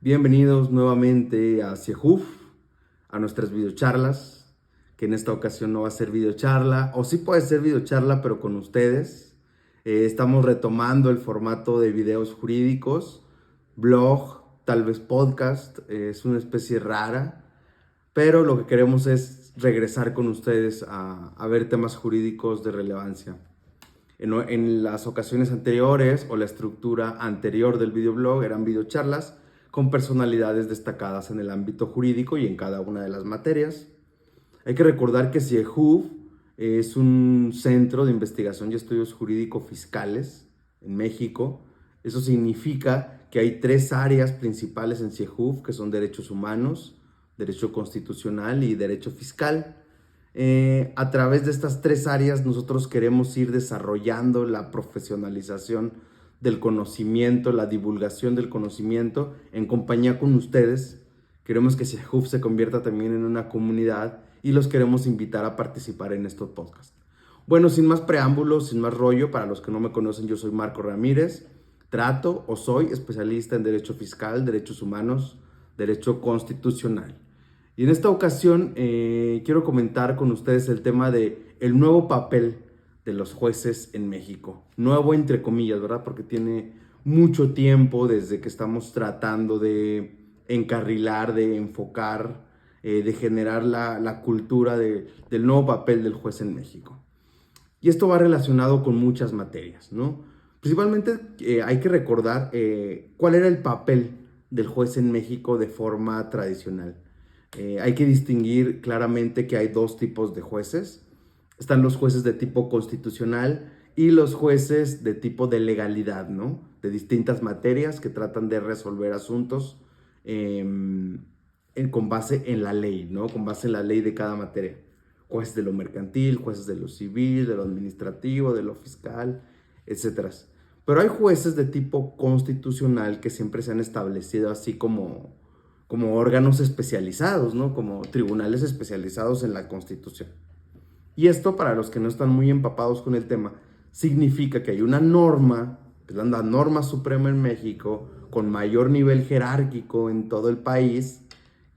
Bienvenidos nuevamente a CIEJUF, a nuestras videocharlas, que en esta ocasión no va a ser videocharla, o sí puede ser videocharla, pero con ustedes. Estamos retomando el formato de videos jurídicos, blog, tal vez podcast, es una especie rara, pero lo que queremos es regresar con ustedes a ver temas jurídicos de relevancia. En las ocasiones anteriores o la estructura anterior del videoblog eran videocharlas con personalidades destacadas en el ámbito jurídico y en cada una de las materias. Hay que recordar que CIEJUF es un centro de investigación y estudios jurídicos fiscales en México. Eso significa que hay tres áreas principales en CIEJUF, que son derechos humanos, derecho constitucional y derecho fiscal. A través de estas tres áreas nosotros queremos ir desarrollando la profesionalización del conocimiento, la divulgación del conocimiento en compañía con ustedes. Queremos que CIEJUF se convierta también en una comunidad y los queremos invitar a participar en estos podcasts. Bueno, sin más preámbulos, sin más rollo, para los que no me conocen, yo soy Marco Ramírez, soy especialista en Derecho Fiscal, Derechos Humanos, Derecho Constitucional. Y en esta ocasión quiero comentar con ustedes el tema de el nuevo papel de los jueces en México. Nuevo entre comillas, ¿verdad? Porque tiene mucho tiempo desde que estamos tratando de encarrilar, de enfocar, de generar la cultura del nuevo papel del juez en México. Y esto va relacionado con muchas materias, ¿no? Principalmente hay que recordar cuál era el papel del juez en México de forma tradicional. Hay que distinguir claramente que hay dos tipos de jueces. Están los jueces de tipo constitucional y los jueces de tipo de legalidad, ¿no? De distintas materias que tratan de resolver asuntos con base en la ley, ¿no? Con base en la ley de cada materia. Jueces de lo mercantil, jueces de lo civil, de lo administrativo, de lo fiscal, etc. Pero hay jueces de tipo constitucional que siempre se han establecido así como órganos especializados, ¿no? Como tribunales especializados en la Constitución. Y esto, para los que no están muy empapados con el tema, significa que hay una norma, que es la norma suprema en México, con mayor nivel jerárquico en todo el país,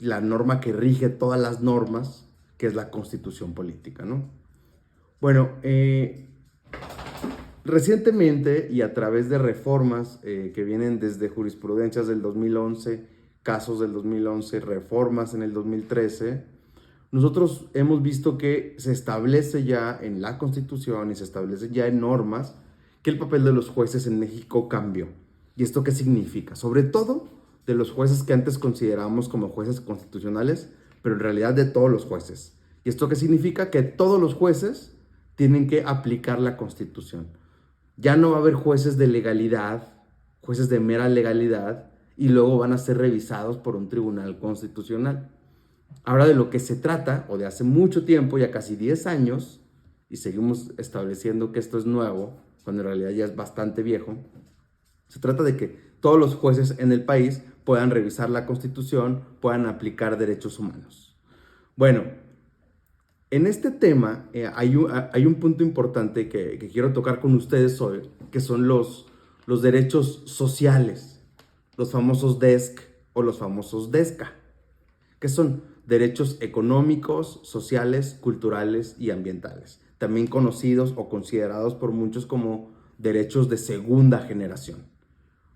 la norma que rige todas las normas, que es la Constitución política, ¿no? Bueno, recientemente y a través de reformas que vienen desde jurisprudencias del 2011, casos del 2011, reformas en el 2013, nosotros hemos visto que se establece ya en la Constitución y se establece ya en normas que el papel de los jueces en México cambió. ¿Y esto qué significa? Sobre todo de los jueces que antes considerábamos como jueces constitucionales, pero en realidad de todos los jueces. ¿Y esto qué significa? Que todos los jueces tienen que aplicar la Constitución. Ya no va a haber jueces de legalidad, jueces de mera legalidad, y luego van a ser revisados por un tribunal constitucional. Ahora de lo que se trata, o de hace mucho tiempo, ya casi 10 años, y seguimos estableciendo que esto es nuevo, cuando en realidad ya es bastante viejo, se trata de que todos los jueces en el país puedan revisar la Constitución, puedan aplicar derechos humanos. Bueno, en este tema hay un punto importante que quiero tocar con ustedes hoy, que son los derechos sociales, los famosos DESC o los famosos DESCA, que son derechos económicos, sociales, culturales y ambientales, también conocidos o considerados por muchos como derechos de segunda generación.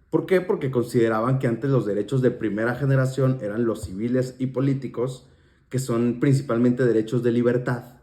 ¿Por qué? Porque consideraban que antes los derechos de primera generación eran los civiles y políticos, que son principalmente derechos de libertad,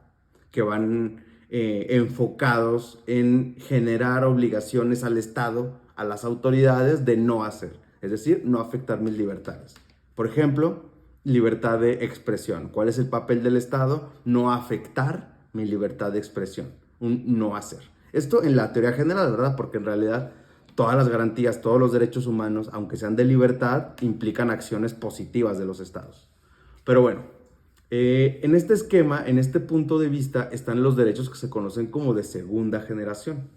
que van enfocados en generar obligaciones al Estado, a las autoridades de no hacer, es decir, no afectar mis libertades. Por ejemplo, libertad de expresión. ¿Cuál es el papel del Estado? No afectar mi libertad de expresión, un no hacer. Esto en la teoría general, ¿verdad? Porque en realidad todas las garantías, todos los derechos humanos, aunque sean de libertad, implican acciones positivas de los estados. Pero bueno, en este esquema, en este punto de vista, están los derechos que se conocen como de segunda generación,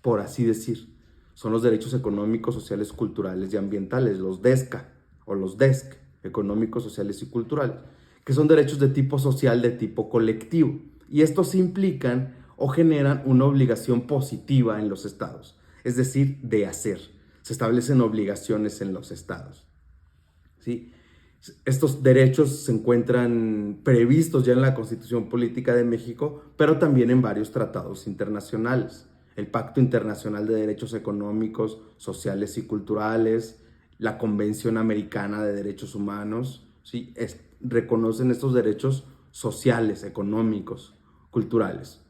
por así decir. Son los derechos económicos, sociales, culturales y ambientales, los DESCA o los DESC, económicos, sociales y culturales, que son derechos de tipo social, de tipo colectivo. Y estos implican o generan una obligación positiva en los estados, es decir, de hacer. Se establecen obligaciones en los estados. ¿sí? Estos derechos se encuentran previstos ya en la Constitución Política de México, pero también en varios tratados internacionales. El Pacto Internacional de Derechos Económicos, Sociales y Culturales, la Convención Americana de Derechos Humanos, ¿sí? Reconocen estos derechos sociales, económicos, culturales.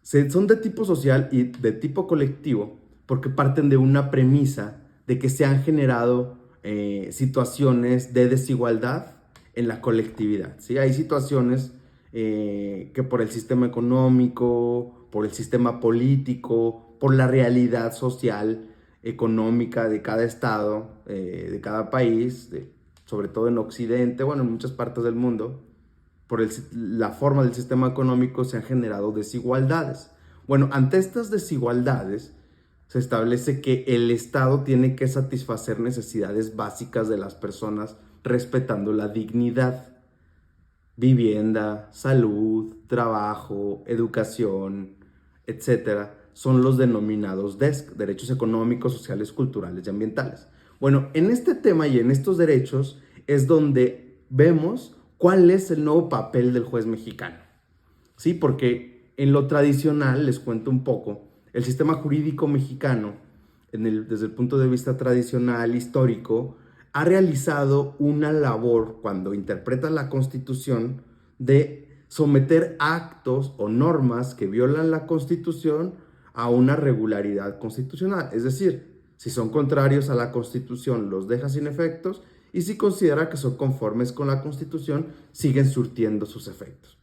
Son de tipo social y de tipo colectivo porque parten de una premisa de que se han generado situaciones de desigualdad en la colectividad, ¿sí? Hay situaciones que por el sistema económico, por el sistema político, por la realidad social, económica de cada estado, de cada país, sobre todo en Occidente, bueno, en muchas partes del mundo, por la forma del sistema económico se han generado desigualdades. Bueno, ante estas desigualdades se establece que el Estado tiene que satisfacer necesidades básicas de las personas respetando la dignidad. Vivienda, salud, trabajo, educación, etcétera, son los denominados DESC, derechos económicos, sociales, culturales y ambientales. Bueno, en este tema y en estos derechos es donde vemos cuál es el nuevo papel del juez mexicano. Sí, porque en lo tradicional, les cuento un poco, el sistema jurídico mexicano, desde el punto de vista tradicional, histórico, ha realizado una labor cuando interpreta la Constitución de someter actos o normas que violan la Constitución a una regularidad constitucional. Es decir, si son contrarios a la Constitución, los deja sin efectos, y si considera que son conformes con la Constitución, siguen surtiendo sus efectos.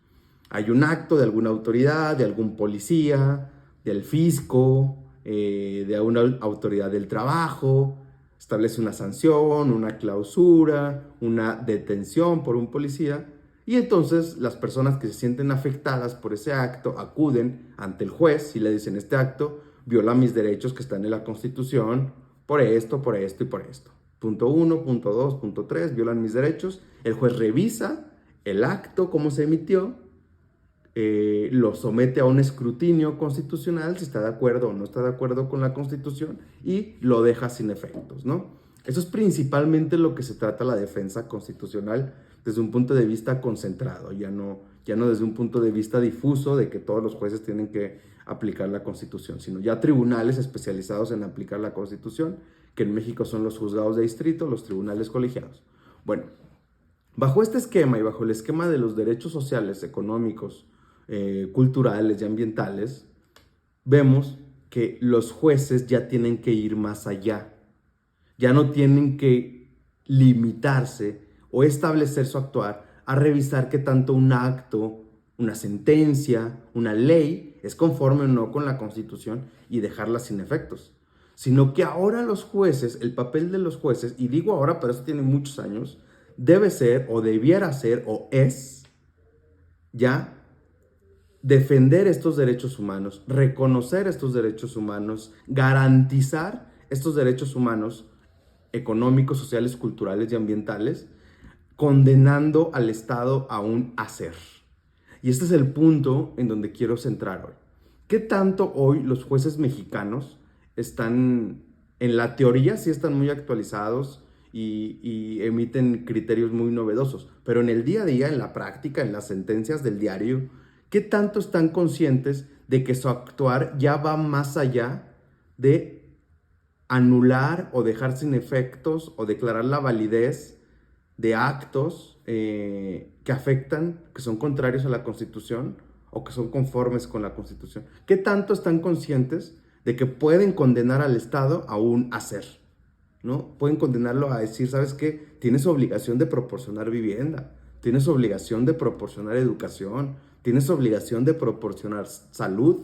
Hay un acto de alguna autoridad, de algún policía, del fisco, de una autoridad del trabajo, establece una sanción, una clausura, una detención por un policía, y entonces las personas que se sienten afectadas por ese acto acuden ante el juez y le dicen: este acto viola mis derechos que están en la Constitución por esto y por esto. Punto 1, punto 2, punto 3, violan mis derechos. El juez revisa el acto, cómo se emitió, lo somete a un escrutinio constitucional, si está de acuerdo o no está de acuerdo con la Constitución, y lo deja sin efectos, ¿no? Eso es principalmente lo que se trata la defensa constitucional desde un punto de vista concentrado, ya no desde un punto de vista difuso de que todos los jueces tienen que aplicar la Constitución, sino ya tribunales especializados en aplicar la Constitución, que en México son los juzgados de distrito, los tribunales colegiados. Bueno, bajo este esquema y bajo el esquema de los derechos sociales, económicos, culturales y ambientales, vemos que los jueces ya tienen que ir más allá. Ya no tienen que limitarse o establecer su actuar a revisar que tanto un acto, una sentencia, una ley es conforme o no con la Constitución y dejarla sin efectos. Sino que ahora los jueces, el papel de los jueces, y digo ahora, pero eso tiene muchos años, debe ser o debiera ser o es ya defender estos derechos humanos, reconocer estos derechos humanos, garantizar estos derechos humanos económicos, sociales, culturales y ambientales, condenando al Estado a un hacer. Y este es el punto en donde quiero centrar hoy. ¿Qué tanto hoy los jueces mexicanos están, en la teoría sí están muy actualizados y emiten criterios muy novedosos, pero en el día a día, en la práctica, en las sentencias del diario, qué tanto están conscientes de que su actuar ya va más allá de anular o dejar sin efectos o declarar la validez de actos que afectan, que son contrarios a la Constitución o que son conformes con la Constitución? ¿Qué tanto están conscientes de que pueden condenar al Estado a un hacer? ¿No? Pueden condenarlo a decir: ¿sabes qué? Tienes obligación de proporcionar vivienda, tienes obligación de proporcionar educación, tienes obligación de proporcionar salud.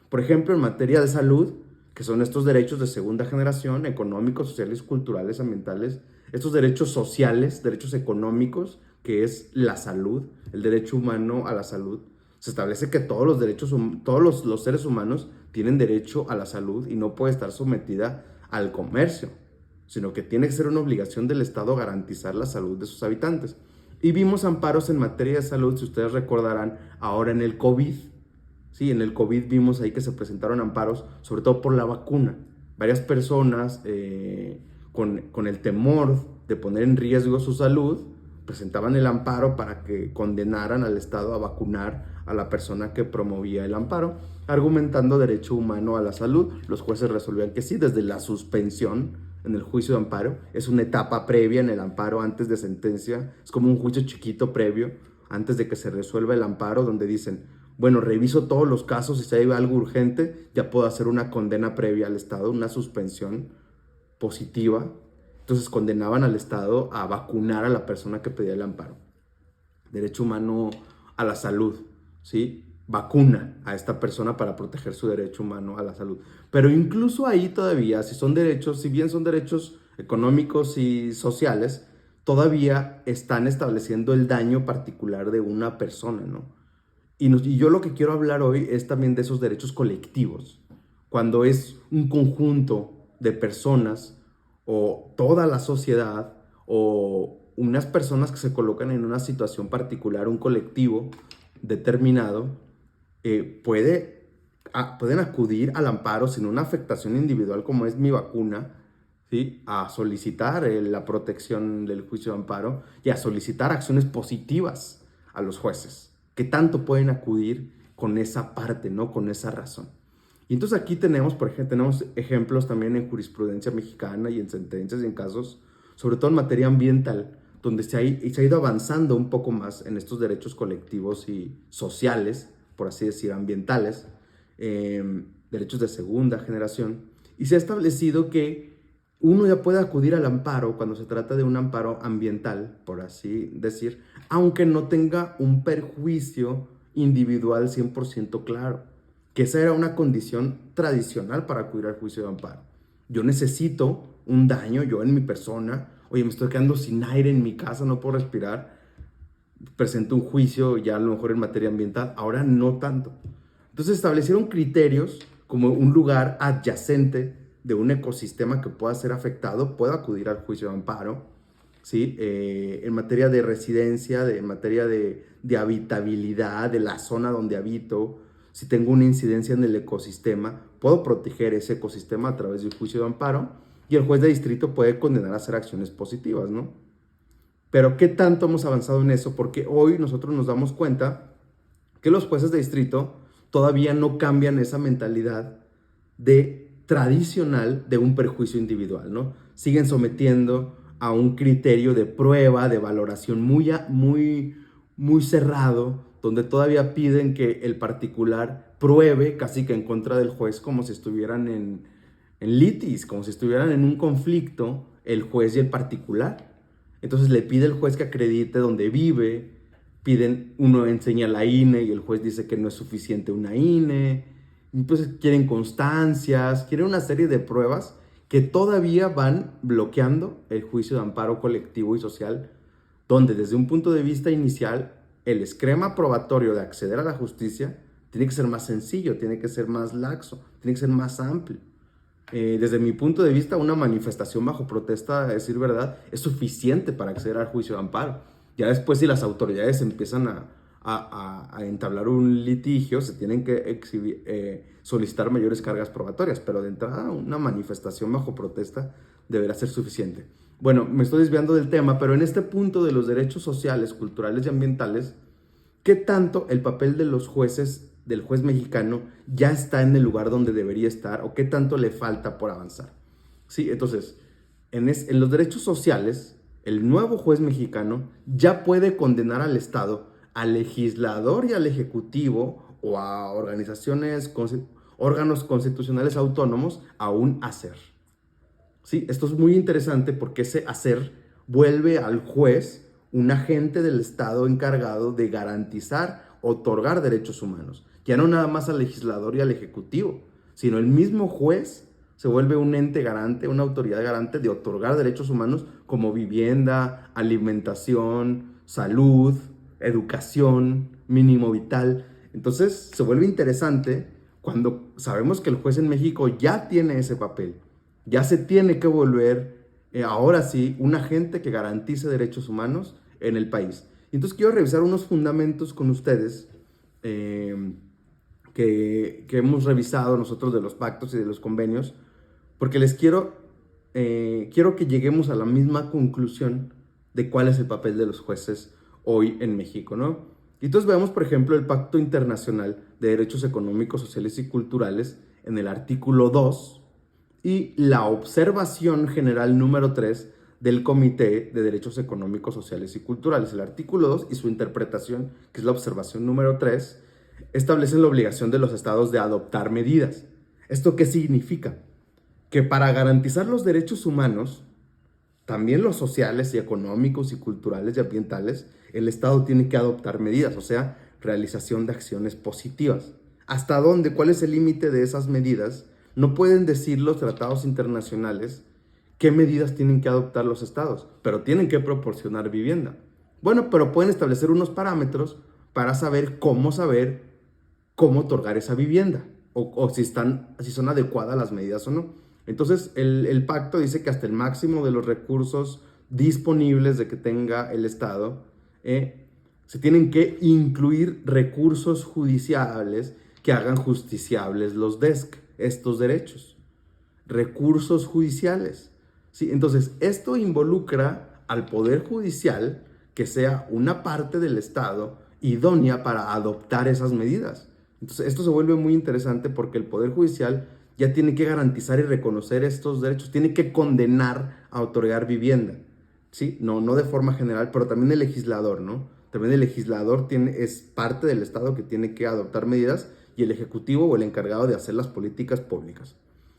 Por ejemplo, en materia de salud, que son estos derechos de segunda generación, económicos, sociales, culturales, ambientales, estos derechos sociales, derechos económicos, que es la salud, el derecho humano a la salud. Se establece que todos los seres humanos tienen derecho a la salud y no puede estar sometida al comercio, sino que tiene que ser una obligación del Estado garantizar la salud de sus habitantes. Y vimos amparos en materia de salud, si ustedes recordarán, ahora en el COVID. Sí, en el COVID vimos ahí que se presentaron amparos, sobre todo por la vacuna. Varias personas con el temor de poner en riesgo su salud, presentaban el amparo para que condenaran al Estado a vacunar a la persona que promovía el amparo, argumentando derecho humano a la salud. Los jueces resolvían que sí, desde la suspensión en el juicio de amparo, es una etapa previa en el amparo antes de sentencia, es como un juicio chiquito previo, antes de que se resuelva el amparo, donde dicen, bueno, reviso todos los casos y si hay algo urgente, ya puedo hacer una condena previa al Estado, una suspensión positiva. Entonces condenaban al Estado a vacunar a la persona que pedía el amparo. Derecho humano a la salud, ¿sí? Vacuna a esta persona para proteger su derecho humano a la salud. Pero incluso ahí todavía, si son derechos, si bien son derechos económicos y sociales, todavía están estableciendo el daño particular de una persona, ¿no? Y yo lo que quiero hablar hoy es también de esos derechos colectivos, cuando es un conjunto de personas o toda la sociedad o unas personas que se colocan en una situación particular, un colectivo determinado, pueden acudir al amparo sin una afectación individual como es mi vacuna, ¿sí? A solicitar la protección del juicio de amparo y a solicitar acciones positivas a los jueces, que tanto pueden acudir con esa parte, ¿no? Con esa razón. Y entonces aquí tenemos, por ejemplo, tenemos ejemplos también en jurisprudencia mexicana y en sentencias y en casos, sobre todo en materia ambiental, donde se ha ido avanzando un poco más en estos derechos colectivos y sociales, por así decir, ambientales, derechos de segunda generación, y se ha establecido que uno ya puede acudir al amparo cuando se trata de un amparo ambiental, por así decir, aunque no tenga un perjuicio individual 100% claro, que esa era una condición tradicional para acudir al juicio de amparo. Yo necesito un daño, yo en mi persona, oye, me estoy quedando sin aire en mi casa, no puedo respirar, presento un juicio ya a lo mejor en materia ambiental, ahora no tanto. Entonces establecieron criterios como un lugar adyacente de un ecosistema que pueda ser afectado, pueda acudir al juicio de amparo, ¿sí? En materia de residencia, en materia de habitabilidad, de la zona donde habito, si tengo una incidencia en el ecosistema, puedo proteger ese ecosistema a través del juicio de amparo y el juez de distrito puede condenar a hacer acciones positivas, ¿no? Pero ¿qué tanto hemos avanzado en eso? Porque hoy nosotros nos damos cuenta que los jueces de distrito todavía no cambian esa mentalidad de tradicional de un perjuicio individual, ¿no? Siguen sometiendo a un criterio de prueba, de valoración muy cerrado, donde todavía piden que el particular pruebe casi que en contra del juez como si estuvieran en litis, como si estuvieran en un conflicto el juez y el particular. Entonces le pide el juez que acredite dónde vive, uno enseña la INE y el juez dice que no es suficiente una INE, entonces quieren constancias, quieren una serie de pruebas que todavía van bloqueando el juicio de amparo colectivo y social, donde desde un punto de vista inicial el esquema probatorio de acceder a la justicia tiene que ser más sencillo, tiene que ser más laxo, tiene que ser más amplio. Desde mi punto de vista, una manifestación bajo protesta, a decir verdad, es suficiente para acceder al juicio de amparo. Ya después, si las autoridades empiezan a entablar un litigio, se tienen que solicitar mayores cargas probatorias, pero de entrada, una manifestación bajo protesta deberá ser suficiente. Bueno, me estoy desviando del tema, pero en este punto de los derechos sociales, culturales y ambientales, ¿qué tanto el papel de los jueces, del juez mexicano, ya está en el lugar donde debería estar o qué tanto le falta por avanzar? Sí, entonces, en los derechos sociales, el nuevo juez mexicano ya puede condenar al Estado, al legislador y al ejecutivo o a órganos constitucionales autónomos a un hacer. Sí, esto es muy interesante porque ese hacer vuelve al juez un agente del Estado encargado de garantizar, otorgar derechos humanos. Ya no nada más al legislador y al ejecutivo, sino el mismo juez se vuelve un ente garante, una autoridad garante de otorgar derechos humanos como vivienda, alimentación, salud, educación, mínimo vital. Entonces se vuelve interesante cuando sabemos que el juez en México ya tiene ese papel. Ya se tiene que volver, ahora sí, un agente que garantice derechos humanos en el país. Y entonces quiero revisar unos fundamentos con ustedes que hemos revisado nosotros de los pactos y de los convenios, porque les quiero quiero que lleguemos a la misma conclusión de cuál es el papel de los jueces hoy en México, ¿no? Y entonces vemos, por ejemplo, el Pacto Internacional de Derechos Económicos, Sociales y Culturales en el artículo 2 y la observación general número 3 del Comité de Derechos Económicos, Sociales y Culturales. El artículo 2 y su interpretación, que es la observación número 3, establecen la obligación de los estados de adoptar medidas. ¿Esto qué significa? Que para garantizar los derechos humanos, también los sociales y económicos y culturales y ambientales, el Estado tiene que adoptar medidas, o sea, realización de acciones positivas. ¿Hasta dónde? ¿Cuál es el límite de esas medidas? No pueden decir los tratados internacionales qué medidas tienen que adoptar los estados, pero tienen que proporcionar vivienda. Bueno, pero pueden establecer unos parámetros para saber cómo otorgar esa vivienda o si son adecuadas las medidas o no. Entonces, el pacto dice que hasta el máximo de los recursos disponibles de que tenga el Estado, se tienen que incluir recursos judiciales que hagan justiciables los DESC, estos derechos. Recursos judiciales. ¿Sí? Entonces, esto involucra al Poder Judicial que sea una parte del Estado idónea para adoptar esas medidas. Entonces, esto se vuelve muy interesante porque el Poder Judicial ya tiene que garantizar y reconocer estos derechos, tiene que condenar a otorgar vivienda, ¿sí? No de forma general, pero también el legislador, ¿no? También el legislador es parte del Estado que tiene que adoptar medidas y el Ejecutivo o el encargado de hacer las políticas públicas.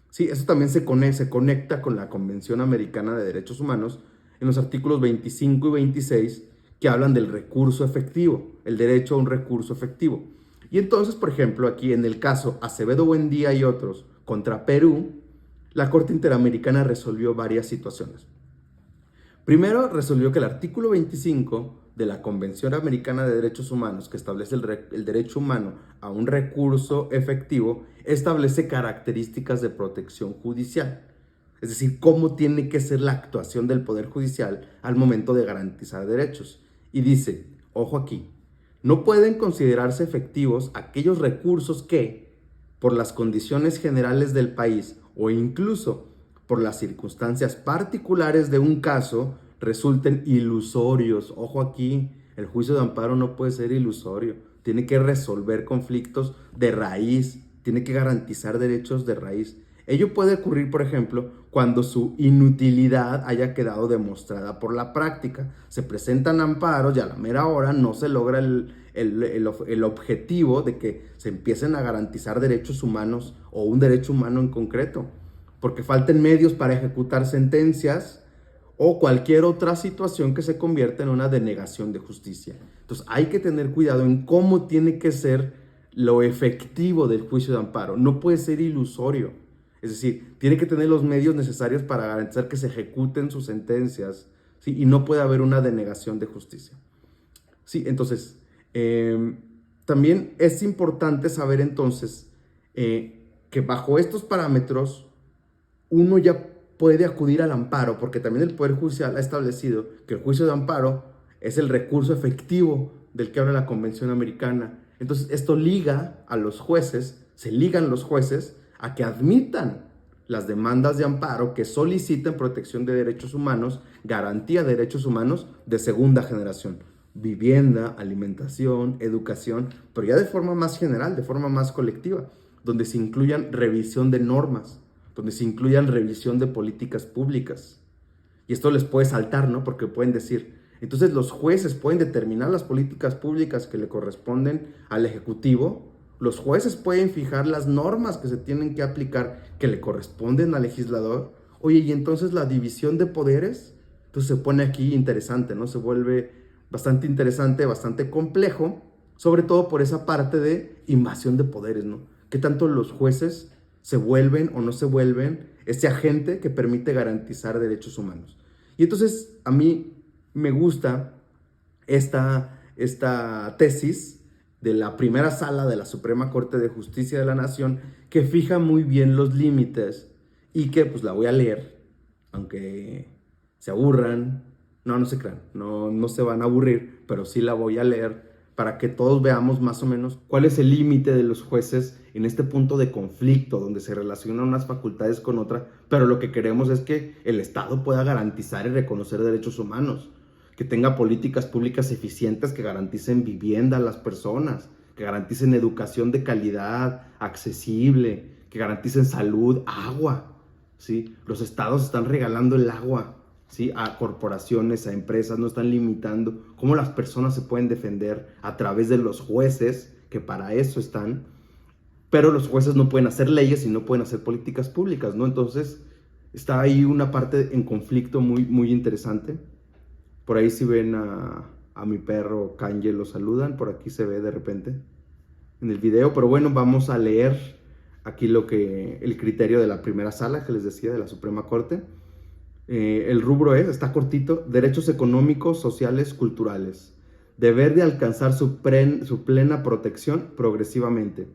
Sí, eso también se conecta con la Convención Americana de Derechos Humanos en los artículos 25 y 26 que hablan del recurso efectivo, el derecho a un recurso efectivo. Y entonces, por ejemplo, aquí en el caso Acevedo Buendía y otros contra Perú, la Corte Interamericana resolvió varias situaciones. Primero, resolvió que el artículo 25 de la Convención Americana de Derechos Humanos, que establece el derecho humano a un recurso efectivo, establece características de protección judicial. Es decir, cómo tiene que ser la actuación del Poder Judicial al momento de garantizar derechos. Y dice, ojo aquí, no pueden considerarse efectivos aquellos recursos que, por las condiciones generales del país o incluso por las circunstancias particulares de un caso, resulten ilusorios. Ojo aquí, el juicio de amparo no puede ser ilusorio. Tiene que resolver conflictos de raíz, tiene que garantizar derechos de raíz. Ello puede ocurrir, por ejemplo, cuando su inutilidad haya quedado demostrada por la práctica. Se presentan amparos y a la mera hora no se logra el objetivo de que se empiecen a garantizar derechos humanos o un derecho humano en concreto, porque falten medios para ejecutar sentencias o cualquier otra situación que se convierta en una denegación de justicia. Entonces hay que tener cuidado en cómo tiene que ser lo efectivo del juicio de amparo. No puede ser ilusorio. Es decir, tiene que tener los medios necesarios para garantizar que se ejecuten sus sentencias, ¿sí? Y no puede haber una denegación de justicia. Sí, entonces, también es importante saber entonces que bajo estos parámetros uno ya puede acudir al amparo, porque también el Poder Judicial ha establecido que el juicio de amparo es el recurso efectivo del que habla la Convención Americana. Entonces, esto liga a los jueces, se ligan los jueces a que admitan las demandas de amparo que soliciten protección de derechos humanos, garantía de derechos humanos de segunda generación. Vivienda, alimentación, educación, pero ya de forma más general, de forma más colectiva, donde se incluyan revisión de normas, donde se incluyan revisión de políticas públicas. Y esto les puede saltar, ¿no? Porque pueden decir, entonces los jueces pueden determinar las políticas públicas que le corresponden al Ejecutivo. Los jueces pueden fijar las normas que se tienen que aplicar que le corresponden al legislador. Oye, y entonces la división de poderes, entonces se pone aquí interesante, ¿no? Se vuelve bastante interesante, bastante complejo, sobre todo por esa parte de invasión de poderes, ¿no? ¿Qué tanto los jueces se vuelven o no se vuelven ese agente que permite garantizar derechos humanos? Y entonces a mí me gusta esta tesis de la primera sala de la Suprema Corte de Justicia de la Nación, que fija muy bien los límites y que pues la voy a leer, aunque se aburran, no se crean, no se van a aburrir, pero sí la voy a leer para que todos veamos más o menos cuál es el límite de los jueces en este punto de conflicto, donde se relacionan unas facultades con otra, pero lo que queremos es que el Estado pueda garantizar y reconocer derechos humanos, que tenga políticas públicas eficientes que garanticen vivienda a las personas, que garanticen educación de calidad, accesible, que garanticen salud, agua, ¿sí? Los estados están regalando el agua, ¿sí? A corporaciones, a empresas, no están limitando. ¿Cómo las personas se pueden defender? A través de los jueces, que para eso están. Pero los jueces no pueden hacer leyes y no pueden hacer políticas públicas, ¿no? Entonces, está ahí una parte en conflicto muy, muy interesante. Por ahí si ven a mi perro Kanye, lo saludan. Por aquí se ve de repente en el video. Pero bueno, vamos a leer aquí el criterio de la primera sala que les decía, de la Suprema Corte. El rubro está cortito: derechos económicos, sociales, culturales. Deber de alcanzar su plena protección progresivamente.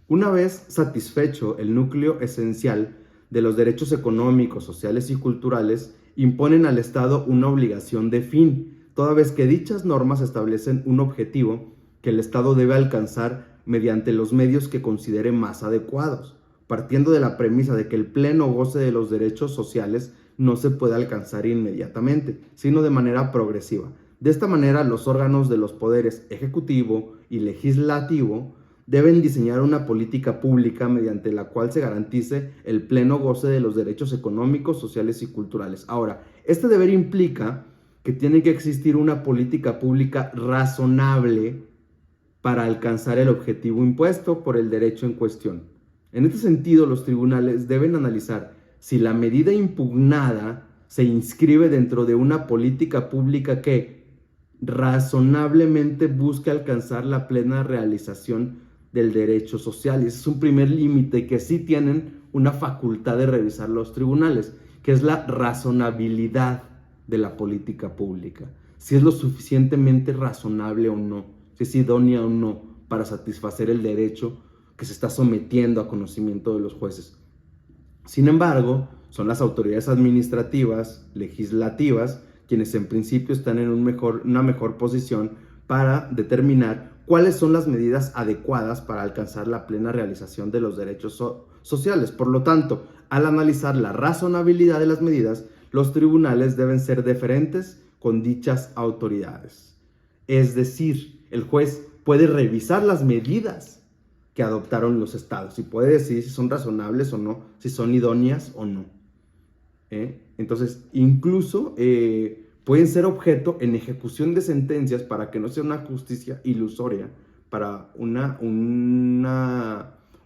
Una vez satisfecho el núcleo esencial de los derechos económicos, sociales y culturales, imponen al Estado una obligación de fin, toda vez que dichas normas establecen un objetivo que el Estado debe alcanzar mediante los medios que considere más adecuados, partiendo de la premisa de que el pleno goce de los derechos sociales no se puede alcanzar inmediatamente, sino de manera progresiva. De esta manera, los órganos de los poderes ejecutivo y legislativo deben diseñar una política pública mediante la cual se garantice el pleno goce de los derechos económicos, sociales y culturales. Ahora, este deber implica que tiene que existir una política pública razonable para alcanzar el objetivo impuesto por el derecho en cuestión. En este sentido, los tribunales deben analizar si la medida impugnada se inscribe dentro de una política pública que razonablemente busque alcanzar la plena realización del derecho social. Y ese es un primer límite que sí tienen una facultad de revisar los tribunales, que es la razonabilidad de la política pública. Si es lo suficientemente razonable o no, si es idónea o no para satisfacer el derecho que se está sometiendo a conocimiento de los jueces. Sin embargo, son las autoridades administrativas, legislativas, quienes en principio están en una mejor posición para determinar cuáles son las medidas adecuadas para alcanzar la plena realización de los derechos sociales. Por lo tanto, al analizar la razonabilidad de las medidas, los tribunales deben ser deferentes con dichas autoridades. Es decir, el juez puede revisar las medidas que adoptaron los estados y puede decir si son razonables o no, si son idóneas o no. Entonces, incluso pueden ser objeto en ejecución de sentencias para que no sea una justicia ilusoria, para una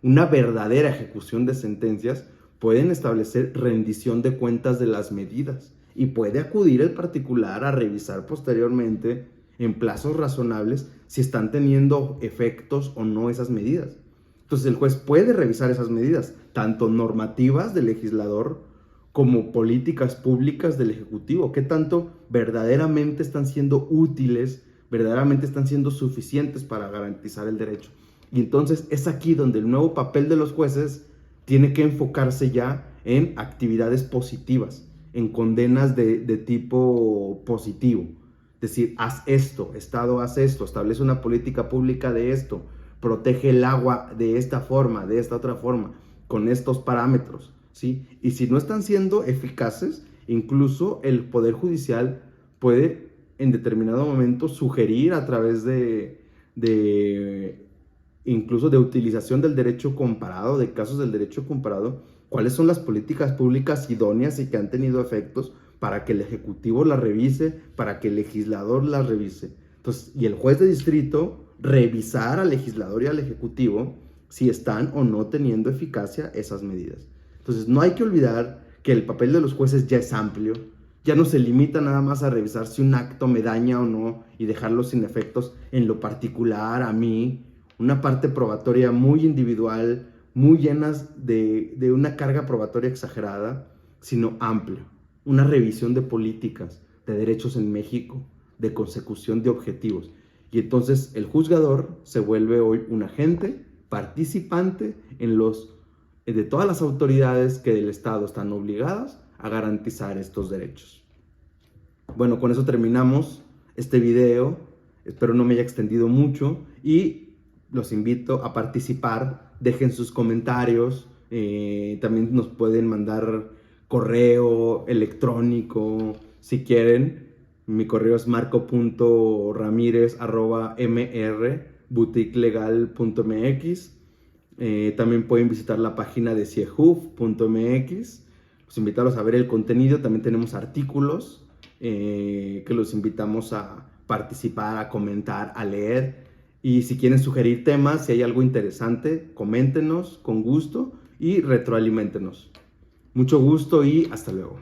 verdadera ejecución de sentencias. Pueden establecer rendición de cuentas de las medidas y puede acudir el particular a revisar posteriormente en plazos razonables si están teniendo efectos o no esas medidas. Entonces el juez puede revisar esas medidas, tanto normativas del legislador como políticas públicas del ejecutivo. ¿Qué tanto verdaderamente están siendo útiles, verdaderamente están siendo suficientes para garantizar el derecho? Y entonces es aquí donde el nuevo papel de los jueces tiene que enfocarse ya en actividades positivas, en condenas de tipo positivo. Es decir, haz esto, Estado, haz esto, establece una política pública de esto, protege el agua de esta forma, de esta otra forma, con estos parámetros, ¿sí? Y si no están siendo eficaces, incluso el Poder Judicial puede en determinado momento sugerir a través incluso de utilización del derecho comparado, de casos del derecho comparado, cuáles son las políticas públicas idóneas y que han tenido efectos para que el Ejecutivo las revise, para que el legislador las revise. Entonces, y el juez de distrito revisar al legislador y al Ejecutivo si están o no teniendo eficacia esas medidas. Entonces, no hay que olvidar que el papel de los jueces ya es amplio, ya no se limita nada más a revisar si un acto me daña o no y dejarlo sin efectos en lo particular a mí, una parte probatoria muy individual, muy llenas de una carga probatoria exagerada, sino amplio. Una revisión de políticas, de derechos en México, de consecución de objetivos. Y entonces el juzgador se vuelve hoy un agente participante de todas las autoridades que del Estado están obligadas a garantizar estos derechos. Bueno, con eso terminamos este video. Espero no me haya extendido mucho y los invito a participar. Dejen sus comentarios. También nos pueden mandar correo electrónico si quieren. Mi correo es marco.ramirez@mrboutiquelegal.mx. También pueden visitar la página de ciehuf.mx. Los invitamos a ver el contenido. También tenemos artículos que los invitamos a participar, a comentar, a leer. Y si quieren sugerir temas, si hay algo interesante, coméntenos con gusto y retroaliméntenos. Mucho gusto y hasta luego.